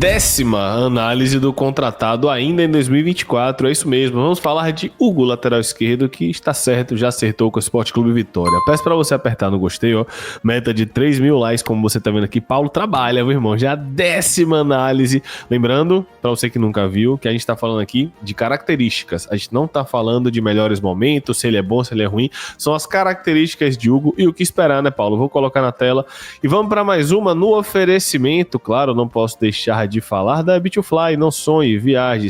10ª análise do contratado ainda em 2024, é isso mesmo. Vamos falar de Hugo, lateral esquerdo, que está certo, já acertou com o Sport Clube Vitória. Peço para você apertar no gostei, ó. Meta de 3.000 likes, como você tá vendo aqui. Paulo trabalha, meu irmão, já a 10ª análise. Lembrando, para você que nunca viu, que a gente tá falando aqui de características. A gente não tá falando de melhores momentos, se ele é bom, se ele é ruim. São as características de Hugo e o que esperar, né, Paulo? Vou colocar na tela. E vamos para mais uma no oferecimento. Claro, não posso deixar de falar da Bitfly, não sonhe, viaje,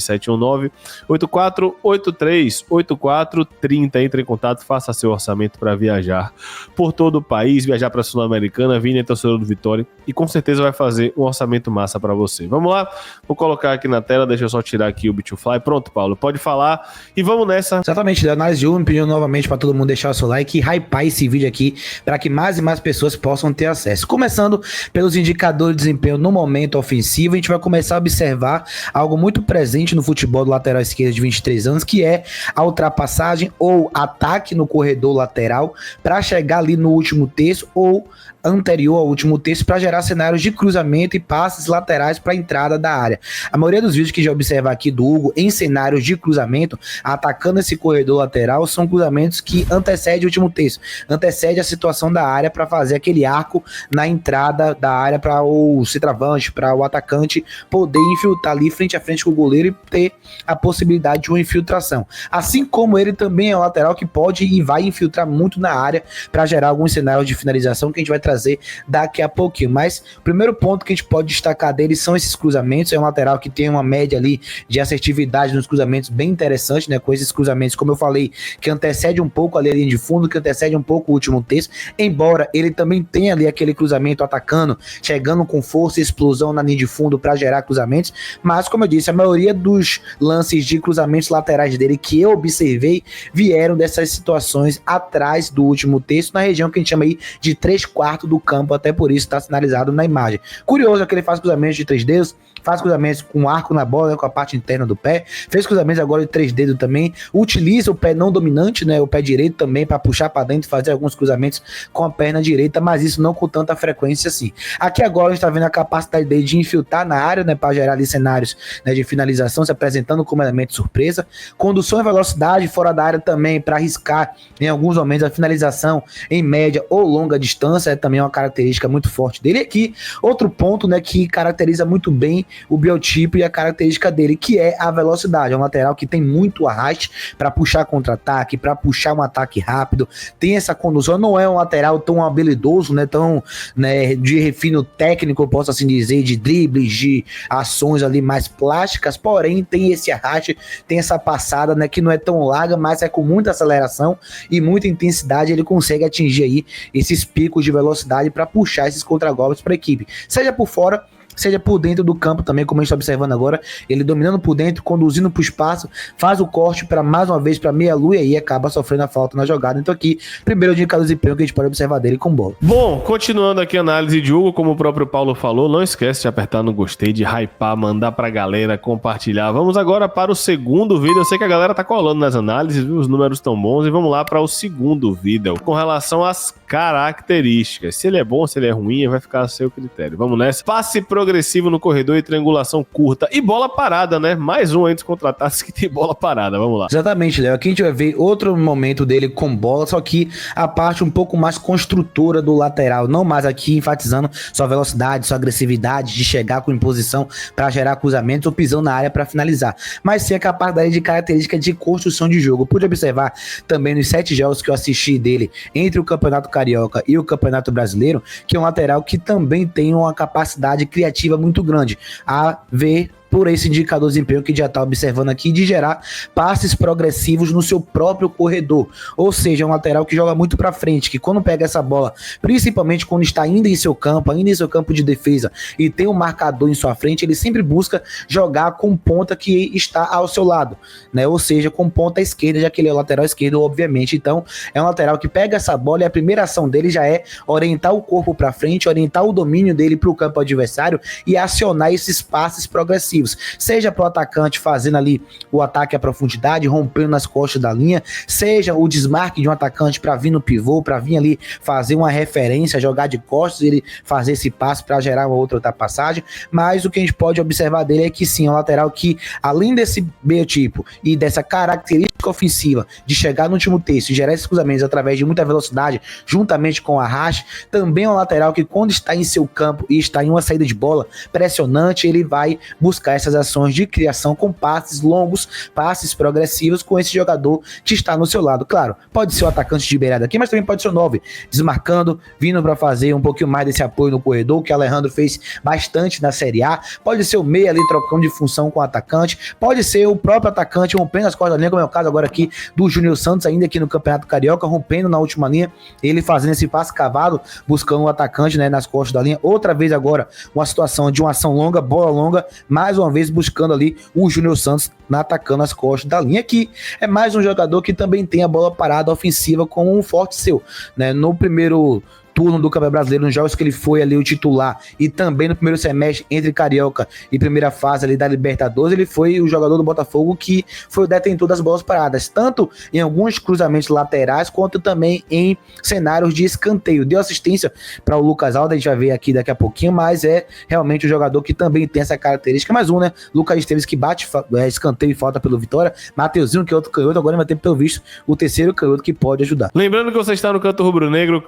719-8483-8430, entre em contato, faça seu orçamento para viajar por todo o país, viajar para a Sul-Americana, vir torcedor do Vitória e com certeza vai fazer um orçamento massa para você. Vamos lá, vou colocar aqui na tela, deixa eu só tirar aqui o Bitfly, pronto, Paulo, pode falar e vamos nessa. Exatamente, da análise de Hugo, me pedindo novamente para todo mundo deixar o seu like e hypar esse vídeo aqui para que mais e mais pessoas possam ter acesso. Começando pelos indicadores de desempenho no momento ofensivo, a gente vai começar a observar algo muito presente no futebol do lateral esquerdo de 23 anos, que é a ultrapassagem ou ataque no corredor lateral para chegar ali no último terço ou anterior ao último terço para gerar cenários de cruzamento e passes laterais para a entrada da área. A maioria dos vídeos que já observa aqui do Hugo em cenários de cruzamento, atacando esse corredor lateral, são cruzamentos que antecedem o último terço, antecede a situação da área para fazer aquele arco na entrada da área para o centroavante, para o atacante poder infiltrar ali frente a frente com o goleiro e ter a possibilidade de uma infiltração. Assim como ele também é um lateral que pode e vai infiltrar muito na área para gerar alguns cenários de finalização que a gente vai trazer daqui a pouquinho. Mas o primeiro ponto que a gente pode destacar dele são esses cruzamentos. É um lateral que tem uma média ali de assertividade nos cruzamentos bem interessante, né? Com esses cruzamentos, como eu falei, que antecede um pouco ali a linha de fundo, que antecede um pouco o último terço, embora ele também tenha ali aquele cruzamento atacando, chegando com força e explosão na linha de fundo para gerar cruzamentos, mas como eu disse, a maioria dos lances de cruzamentos laterais dele que eu observei vieram dessas situações atrás do último terço, na região que a gente chama aí de 3/4 do campo, até por isso está sinalizado na imagem. Curioso é que ele faz cruzamentos de 3 dedos, faz cruzamentos com arco na bola, né, com a parte interna do pé, fez cruzamentos agora de 3 dedos também, utiliza o pé não dominante, né, o pé direito também para puxar para dentro e fazer alguns cruzamentos com a perna direita, mas isso não com tanta frequência assim. Aqui agora a gente está vendo a capacidade dele de infiltrar na área, né, para gerar ali cenários, né, de finalização, se apresentando como elemento surpresa, condução e velocidade fora da área também para arriscar em alguns momentos a finalização em média ou longa distância, é também uma característica muito forte dele. E aqui outro ponto, né, que caracteriza muito bem o biotipo e a característica dele, que é a velocidade. É um lateral que tem muito arraste para puxar contra-ataque, para puxar um ataque rápido, tem essa condução, não é um lateral tão habilidoso, né, tão, né, de refino técnico, eu posso assim dizer, de dribles, de ações ali mais plásticas, porém tem esse arraste, tem essa passada, né, que não é tão larga, mas é com muita aceleração e muita intensidade, ele consegue atingir aí esses picos de velocidade para puxar esses contragolpes para a equipe, seja por fora, seja por dentro do campo também, como a gente está observando agora, ele dominando por dentro, conduzindo para o espaço, faz o corte para mais uma vez para meia-lua e aí acaba sofrendo a falta na jogada. Então aqui, primeiro indicador de desempenho que a gente pode observar dele com bola. Bom, continuando aqui a análise de Hugo, como o próprio Paulo falou, não esquece de apertar no gostei, de hypar, mandar pra galera, compartilhar. Vamos agora para o segundo vídeo. Eu sei que a galera tá colando nas análises, viu? Os números estão bons e vamos lá para o segundo vídeo, com relação às características. Se ele é bom, se ele é ruim, vai ficar a seu critério. Vamos nessa. Passe progressivo no corredor e triangulação curta. E bola parada, né? Mais um antes de contratar que tem bola parada. Vamos lá. Exatamente, Léo. Aqui a gente vai ver outro momento dele com bola, só que a parte um pouco mais construtora do lateral. Não mais aqui enfatizando sua velocidade, sua agressividade de chegar com imposição para gerar cruzamentos ou pisão na área para finalizar. Mas sim a capacidade de característica de construção de jogo. Eu pude observar também nos 7 jogos que eu assisti dele entre o Campeonato Carioca e o Campeonato Brasileiro, que é um lateral que também tem uma capacidade criativa muito grande, a ver por esse indicador de desempenho que já está observando aqui, de gerar passes progressivos no seu próprio corredor, ou seja, é um lateral que joga muito para frente, que quando pega essa bola, principalmente quando está ainda em seu campo de defesa e tem um marcador em sua frente, ele sempre busca jogar com ponta que está ao seu lado, né? Ou seja, com ponta esquerda, já que ele é o lateral esquerdo, obviamente. Então é um lateral que pega essa bola e a primeira ação dele já é orientar o corpo para frente, orientar o domínio dele para o campo adversário e acionar esses passes progressivos. defensivos, seja para o atacante fazendo ali o ataque à profundidade, rompendo nas costas da linha, seja o desmarque de um atacante para vir no pivô, para vir ali fazer uma referência, jogar de costas, ele fazer esse passe para gerar uma outra ultrapassagem. Mas o que a gente pode observar dele é que sim, é um lateral que, além desse biotipo e dessa característica ofensiva de chegar no último terço e gerar esses cruzamentos através de muita velocidade, juntamente com o arraste, também é um lateral que, quando está em seu campo e está em uma saída de bola pressionante, ele vai buscar essas ações de criação com passes longos, passes progressivos com esse jogador que está no seu lado. Claro, pode ser o atacante de beirada aqui, mas também pode ser o 9, desmarcando, vindo para fazer um pouquinho mais desse apoio no corredor, que o Alejandro fez bastante na Série A. Pode ser o meia ali trocando de função com o atacante, pode ser o próprio atacante rompendo as cordas da linha, como é o caso agora aqui do Júnior Santos, ainda aqui no Campeonato Carioca, rompendo na última linha, ele fazendo esse passe cavado, buscando o atacante, né, nas costas da linha. Outra vez agora, uma situação de uma ação longa, bola longa, mais uma vez buscando ali o Júnior Santos atacando as costas da linha, que é mais um jogador que também tem a bola parada ofensiva como um forte seu, né? No primeiro turno do Campeonato Brasileiro, nos jogos que ele foi ali o titular, e também no primeiro semestre entre Carioca e primeira fase ali da Libertadores, ele foi o jogador do Botafogo que foi o detentor das bolas paradas, tanto em alguns cruzamentos laterais, quanto também em cenários de escanteio. Deu assistência para o Lucas Alda, a gente vai ver aqui daqui a pouquinho, mas é realmente um jogador que também tem essa característica. Mais um, né? Lucas Esteves, que bate escanteio e falta pelo Vitória. Mateuzinho, que é outro canhoto, agora vai ter, pelo visto, o terceiro canhoto que pode ajudar. Lembrando que você está no Canto Rubro Negro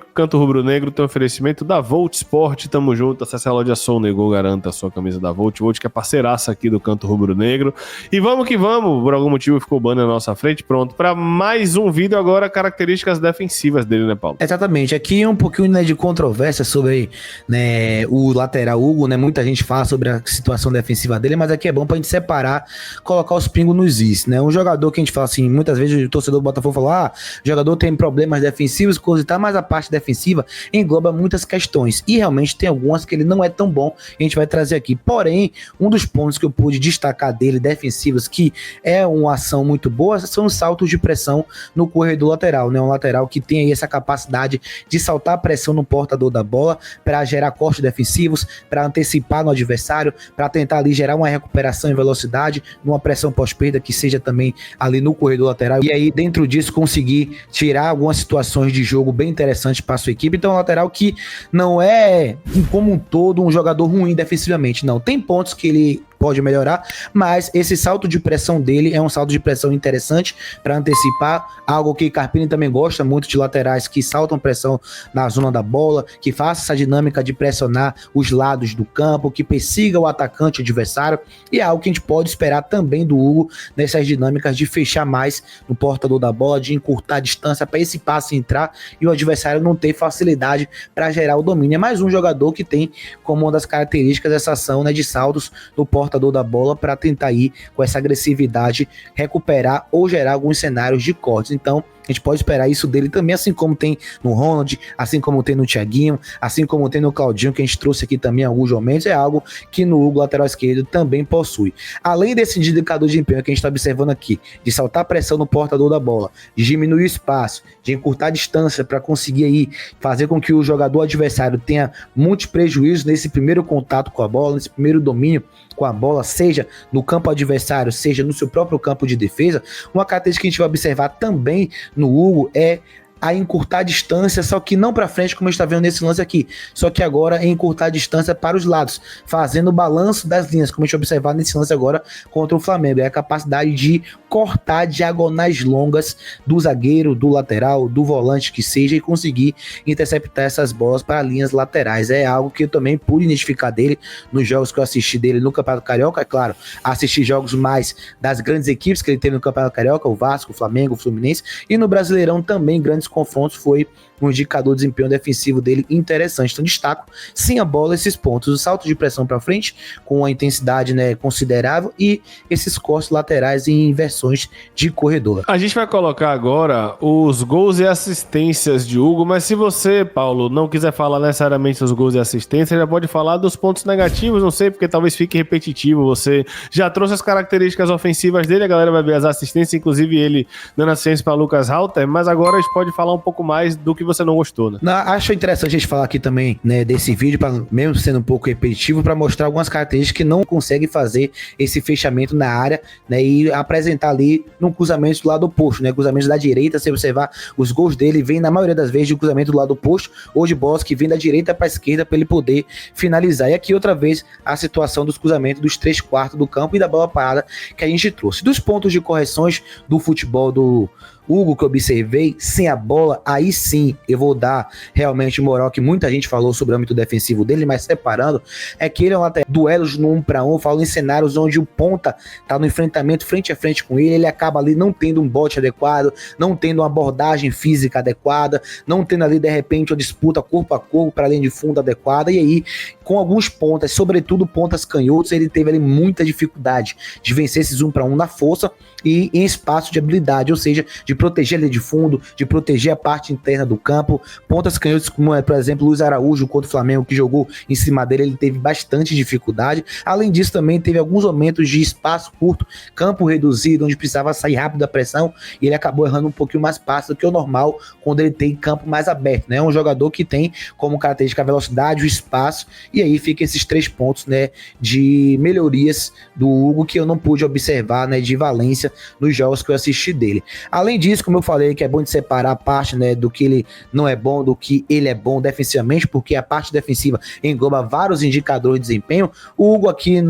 tem oferecimento da Volt Sport, tamo junto, acesse a loja Soul Negou, garanta a sua camisa da Volt, que é parceiraça aqui do Canto Rubro Negro, e vamos que vamos, por algum motivo ficou o banner na nossa frente, pronto, para mais um vídeo agora, características defensivas dele, né, Paulo? Exatamente, aqui um pouquinho, né, de controvérsia sobre, né, o lateral Hugo, né, muita gente fala sobre a situação defensiva dele, mas aqui é bom pra gente separar, colocar os pingos nos is, né, um jogador que a gente fala assim, muitas vezes o torcedor do Botafogo fala, o jogador tem problemas defensivos, coisa e tal, mas a parte defensiva engloba muitas questões, e realmente tem algumas que ele não é tão bom, a gente vai trazer aqui. Porém, um dos pontos que eu pude destacar dele, defensivos, que é uma ação muito boa, são os saltos de pressão no corredor lateral, né? Um lateral que tem aí essa capacidade de saltar a pressão no portador da bola, para gerar cortes defensivos, para antecipar no adversário, para tentar ali gerar uma recuperação em velocidade, numa pressão pós-perda que seja também ali no corredor lateral, e aí dentro disso conseguir tirar algumas situações de jogo bem interessantes para a sua equipe. Então, lateral que não é, como um todo, um jogador ruim defensivamente, não. Tem pontos que ele pode melhorar, mas esse salto de pressão dele é um salto de pressão interessante para antecipar, algo que Carpini também gosta muito de laterais que saltam pressão na zona da bola, que faça essa dinâmica de pressionar os lados do campo, que persiga o atacante adversário, e é algo que a gente pode esperar também do Hugo nessas dinâmicas de fechar mais no portador da bola, de encurtar a distância para esse passe entrar e o adversário não ter facilidade para gerar o domínio. É mais um jogador que tem como uma das características essa ação, né, de saltos no portador da bola para tentar ir com essa agressividade, recuperar ou gerar alguns cenários de cortes. Então, a gente pode esperar isso dele também, assim como tem no Ronald, assim como tem no Thiaguinho, assim como tem no Claudinho, que a gente trouxe aqui também alguns momentos, é algo que no Hugo, lateral esquerdo, também possui. Além desse indicador de empenho que a gente está observando aqui, de saltar pressão no portador da bola, de diminuir o espaço, de encurtar a distância para conseguir aí fazer com que o jogador adversário tenha muitos prejuízos nesse primeiro contato com a bola, nesse primeiro domínio com a bola, seja no campo adversário, seja no seu próprio campo de defesa. Uma característica que a gente vai observar também no Hugo é a encurtar a distância, só que não para frente, como a gente está vendo nesse lance aqui, só que agora é encurtar a distância para os lados, fazendo o balanço das linhas, como a gente observar nesse lance agora contra o Flamengo. É a capacidade de cortar diagonais longas do zagueiro, do lateral, do volante que seja, e conseguir interceptar essas bolas para linhas laterais. É algo que eu também pude identificar dele nos jogos que eu assisti dele no Campeonato Carioca. É claro, assisti jogos mais das grandes equipes que ele teve no Campeonato Carioca, o Vasco, o Flamengo, o Fluminense, e no Brasileirão também grandes confrontos, foi um indicador de desempenho defensivo dele interessante. Então destaco, sem a bola, esses pontos: o salto de pressão para frente com uma intensidade, né, considerável, e esses cortes laterais em inversões de corredor. A gente vai colocar agora os gols e assistências de Hugo, mas se você, Paulo, não quiser falar necessariamente dos gols e assistências, já pode falar dos pontos negativos, não sei, porque talvez fique repetitivo. Você já trouxe as características ofensivas dele, a galera vai ver as assistências, inclusive ele dando assistência para Lucas Halter, mas agora a gente pode falar um pouco mais do que você não gostou, né? Acho interessante a gente falar aqui também, né, desse vídeo, mesmo sendo um pouco repetitivo, para mostrar algumas características que não consegue fazer esse fechamento na área, né, e apresentar ali no cruzamento do lado oposto, né, cruzamento da direita. Se observar, os gols dele vêm na maioria das vezes de cruzamento do lado oposto, ou de bolas que vem da direita para a esquerda para ele poder finalizar. E aqui outra vez a situação dos cruzamentos dos 3/4 do campo e da bola parada que a gente trouxe. Dos pontos de correções do futebol do Hugo que eu observei, sem a bola, aí sim eu vou dar realmente moral, que muita gente falou sobre o âmbito defensivo dele, mas separando, é que ele é um lateral, duelos no 1 para 1, falo em cenários onde o ponta tá no enfrentamento frente a frente com ele acaba ali não tendo um bote adequado, não tendo uma abordagem física adequada, não tendo ali de repente uma disputa corpo a corpo para linha de fundo adequada, e aí com alguns pontas, sobretudo pontas canhotos, ele teve ali muita dificuldade de vencer esses 1 para 1 na força e em espaço de habilidade, ou seja, de proteger a linha de fundo, de proteger a parte interna do campo. Pontas canhotos, como por exemplo Luiz Araújo contra o Flamengo, que jogou em cima dele, ele teve bastante dificuldade. Além disso, também teve alguns momentos de espaço curto, campo reduzido, onde precisava sair rápido da pressão, e ele acabou errando um pouquinho mais passes do que o normal quando ele tem campo mais aberto, né? É um jogador que tem como característica a velocidade, o espaço, e aí fica esses 3 pontos, né, de melhorias do Hugo que eu não pude observar, né, de valência nos jogos que eu assisti dele. Além disso, como eu falei, que é bom de separar a parte, né, do que ele não é bom, do que ele é bom defensivamente, porque a parte defensiva engloba vários indicadores de desempenho. O Hugo aqui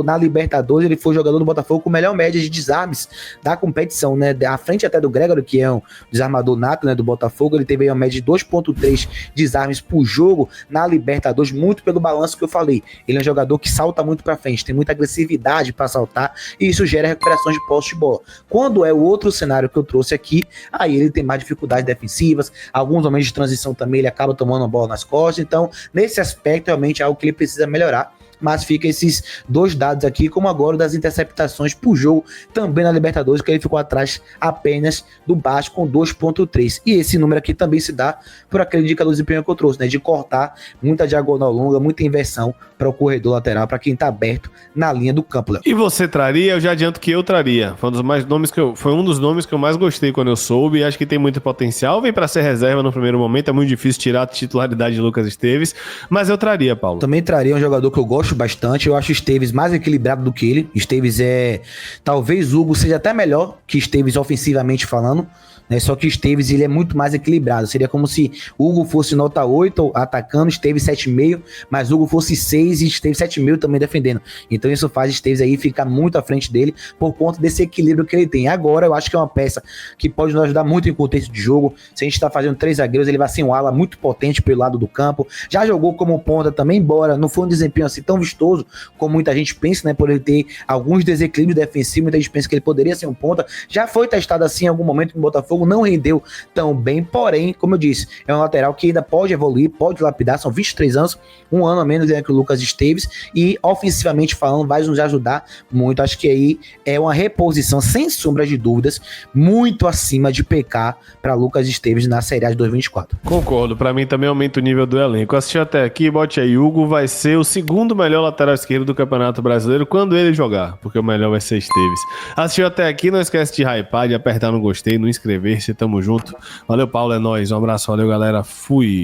na Libertadores, ele foi jogador do Botafogo com melhor média de desarmes da competição, né, à frente até do Gregory, que é um desarmador nato, né, do Botafogo. Ele teve uma média de 2,3 desarmes por jogo na Libertadores, muito pelo balanço que eu falei. Ele é um jogador que salta muito pra frente, tem muita agressividade para saltar, e isso gera recuperações de posse de bola. Quando é o outro cenário que eu trouxe aqui, aí ele tem mais dificuldades defensivas, alguns momentos de transição também ele acaba tomando a bola nas costas. Então nesse aspecto realmente é algo que ele precisa melhorar, mas fica esses 2 dados aqui, como agora das interceptações por jogo, também na Libertadores, que ele ficou atrás apenas do Vasco com 2,3, e esse número aqui também se dá por aquele indicador de desempenho que eu trouxe, né, de cortar muita diagonal longa, muita inversão para o corredor lateral, para quem está aberto na linha do campo, Léo. E você traria? Eu já adianto que eu traria. Foi um dos nomes que eu mais gostei quando eu soube, e acho que tem muito potencial. Vem para ser reserva no primeiro momento, é muito difícil tirar a titularidade de Lucas Esteves, mas eu traria, Paulo. Também traria um jogador que eu gosto bastante, eu acho o Esteves mais equilibrado do que ele. Esteves talvez Hugo seja até melhor que Esteves ofensivamente falando, né? Só que o Esteves ele é muito mais equilibrado. Seria como se Hugo fosse nota 8 atacando, Esteves 7,5, mas Hugo fosse 6 e Esteves 7,5 também defendendo. Então isso faz Esteves aí ficar muito à frente dele por conta desse equilíbrio que ele tem. Agora eu acho que é uma peça que pode nos ajudar muito em contexto de jogo. Se a gente tá fazendo 3 zagueiros, ele vai ser um ala muito potente pelo lado do campo. Já jogou como ponta também, embora não foi um desempenho assim tão vistoso como muita gente pensa, né? Por ele ter alguns desequilíbrios defensivos, muita gente pensa que ele poderia ser um ponta. Já foi testado assim em algum momento no Botafogo, não rendeu tão bem, porém, como eu disse, é um lateral que ainda pode evoluir, pode lapidar, são 23 anos, um ano a menos que o Lucas Esteves, e ofensivamente falando, vai nos ajudar muito. Acho que aí é uma reposição, sem sombra de dúvidas, muito acima de PK para Lucas Esteves na Série A de 2024. Concordo, pra mim também aumenta o nível do elenco. Assistiu até aqui, bote aí, Hugo vai ser o segundo melhor lateral esquerdo do Campeonato Brasileiro quando ele jogar, porque o melhor vai ser Esteves. Assistiu até aqui, não esquece de hypar, de apertar no gostei, no inscrever-se, tamo junto. Valeu, Paulo, é nóis, um abraço, valeu, galera, fui!